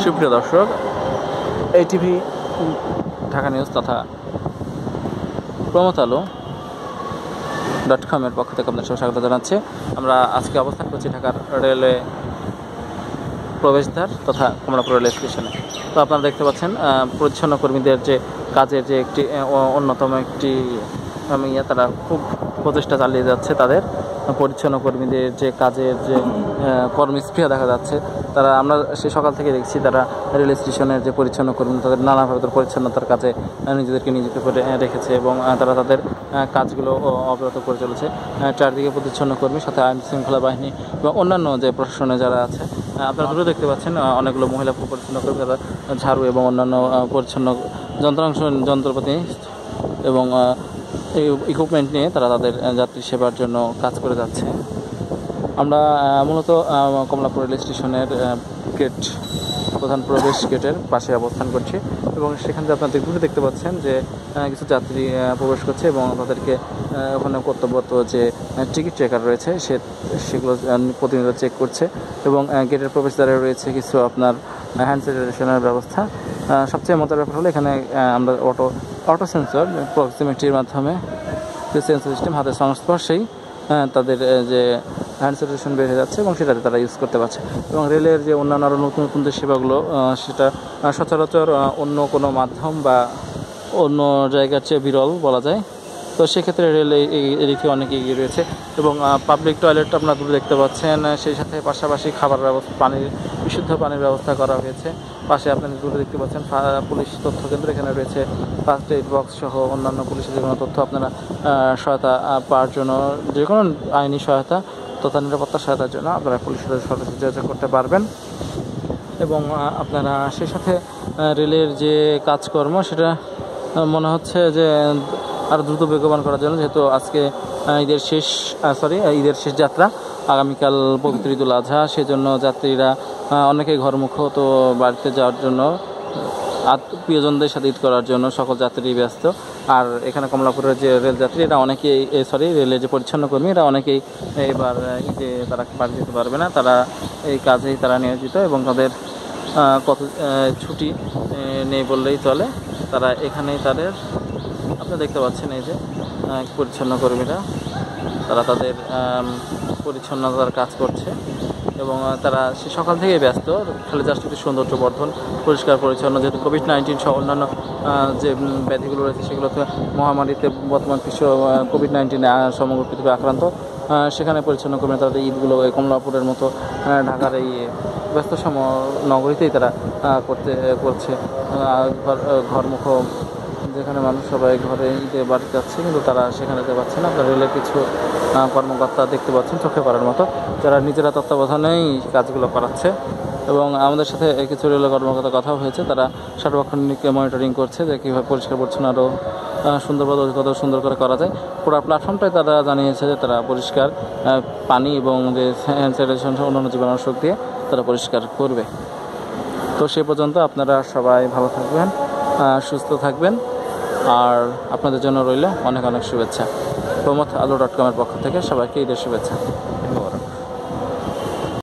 সুপ্রিয় দর্শক, ATV Dhaka news তথা প্রমথআলো.com-এর পক্ষ থেকে আপনাদের স্বাগত জানাচ্ছি। আমরা আজকে অবস্থান করছি ঢাকার রেলওয়ে প্রবেশদ্বার তথা কমলাপুর রেলওয়ে স্টেশনে। তো আপনারা দেখতে পাচ্ছেন পরিচ্ছন্ন কর্মীদের যে কাজের যে একটি অন্যতম একটি তারা খুব প্রচেষ্টা চালিয়ে যাচ্ছে। তাদের পরিচ্ছন্ন কর্মীদের যে কাজের যে কর্মস্পৃহা দেখা যাচ্ছে, তারা আমরা সে সকাল থেকে দেখছি তারা রেল স্টেশনের যে পরিচ্ছন্ন কর্মী তাদের নানাভাবে পরিচ্ছন্নতার কাজে নিজেদেরকে নিয়োজিত করে রেখেছে এবং তারা তাদের কাজগুলো অব্যাহত করে চলেছে। চারদিকে পরিচ্ছন্ন কর্মী, সাথে আইন শৃঙ্খলা বাহিনী এবং অন্যান্য যে প্রশাসনে যারা আছে, আপনারা দূরে দেখতে পাচ্ছেন অনেকগুলো মহিলা পরিচ্ছন্ন কর্মী, তারা ঝাড়ু এবং অন্যান্য পরিচ্ছন্ন যন্ত্রপাতি এবং ইকুইপমেন্ট নিয়ে তারা তাদের যাত্রী সেবার জন্য কাজ করে যাচ্ছে। আমরা মূলত কমলাপুর রেল স্টেশনের প্রধান প্রবেশ গেটের পাশে অবস্থান করছি এবং সেখান থেকে আপনাদের ঘুরে দেখতে পাচ্ছেন যে কিছু যাত্রী প্রবেশ করছে এবং তাদেরকে ওখানে কর্তব্যরত যে টিকিট চেকার রয়েছে সেগুলো প্রতিনিয়ত চেক করছে এবং গেটের প্রবেশদ্বারে রয়েছে কিছু আপনার হ্যান্ড স্যানিটাইজেশনের ব্যবস্থা। সবচেয়ে মজার ব্যাপার হলো এখানে আমরা অটো সেন্সর প্রক্সিমিটির মাধ্যমে যে সেন্সর সিস্টেম হাতের সংস্পর্শেই তাদের যে হ্যান্ড স্যানিটাইজেশন বের হয়ে যাচ্ছে এবং সেটাতে তারা ইউজ করতে পারছে। এবং রেলের যে অন্যান্য আরও নতুন নতুন যে সেবাগুলো সেটা সচরাচর অন্য কোনো মাধ্যম বা অন্য জায়গার চেয়ে বিরল বলা যায়। তো সেক্ষেত্রে রেল এদিকে অনেক এগিয়ে রয়েছে এবং পাবলিক টয়লেট আপনারা দূরে দেখতে পাচ্ছেন। সেই সাথে পাশাপাশি খাবার ব্যবস্থা, বিশুদ্ধ পানির ব্যবস্থা করা হয়েছে। পাশে আপনারা দূরে দেখতে পাচ্ছেন পুলিশ তথ্য কেন্দ্র, এখানে রয়েছে ফার্স্ট এইড বক্স সহ অন্যান্য পুলিশের যে কোনো তথ্য আপনারা সহায়তা পাওয়ার জন্য, যে কোনো আইনি সহায়তা তথা নিরাপত্তা সহায়তার জন্য আপনারা পুলিশের সাথে যোগাযোগ করতে পারবেন। এবং আপনারা সেই সাথে রেলের যে কাজকর্ম সেটা মনে হচ্ছে যে আরও দ্রুত বেগবান করার জন্য, যেহেতু আজকে ঈদের শেষ যাত্রা, আগামীকাল পবিত্র ঈদুল আজহা, সেজন্য যাত্রীরা অনেকেই ঘরমুখ, তো বাড়িতে যাওয়ার জন্য প্রিয়জনদের সাথে ঈদ করার জন্য সকল যাত্রী ব্যস্ত। আর এখানে কমলাপুরের যে রেল যাত্রী এরা অনেকেই রেলের যে পরিচ্ছন্ন কর্মী এরা অনেকেই এবার ঈদে তারা বাড়ি যেতে পারবে না, তারা এই কাজেই তারা নিয়োজিত এবং তাদের কত ছুটি নেই বললেই চলে। তারা এখানেই তাদের আপনারা দেখতে পাচ্ছেন এই যে পরিচ্ছন্ন কর্মীরা তারা তাদের পরিচ্ছন্নতার কাজ করছে এবং তারা সে সকাল থেকেই ব্যস্ত। খালি জাস্ট একটু সৌন্দর্য বর্ধন, পরিষ্কার পরিচ্ছন্ন, যেহেতু কোভিড-19 সহ অন্যান্য যে ব্যাধিগুলো রয়েছে সেগুলোতে মহামারীতে বর্তমান বিশ্ব কোভিড-19 সমগ্র পৃথিবী আক্রান্ত, সেখানে পরিচ্ছন্ন কর্মীরা তাদের ঈদগুলো এই কমলাপুরের মতো ঢাকার এই ব্যস্তসম নগরীতেই তারা করছে। ঘরমুখ যেখানে মানুষ সবাই ঘরে ঈদে বাড়িতে যাচ্ছে কিন্তু তারা সেখানে যেতে পারছে না। আপনারা রেলের কিছু কর্মকর্তা দেখতে পাচ্ছেন চোখে পড়ার মতো, যারা নিজেরা তত্ত্বাবধানেই কাজগুলো করাচ্ছে এবং আমাদের সাথে কিছু রেলের কর্মকর্তা কথা হয়েছে, তারা সার্বক্ষণিক মনিটরিং করছে যে কীভাবে পরিষ্কার পরিচ্ছন্ন আরও সুন্দরভাবে কত সুন্দর করে করা যায়। পুরো প্ল্যাটফর্মটাই তারা জানিয়েছে যে তারা পরিষ্কার পানি এবং যে হ্যান্ড স্যানিটাইজেশন অন্যান্য জীবাণুনাশক দিয়ে তারা পরিষ্কার করবে। তো সে পর্যন্ত আপনারা সবাই ভালো থাকবেন, সুস্থ থাকবেন, আর আপনাদের জন্য রইল অনেক অনেক শুভেচ্ছা। প্রমথআলো.com-এর পক্ষ থেকে সবাইকে ঈদের শুভেচ্ছা।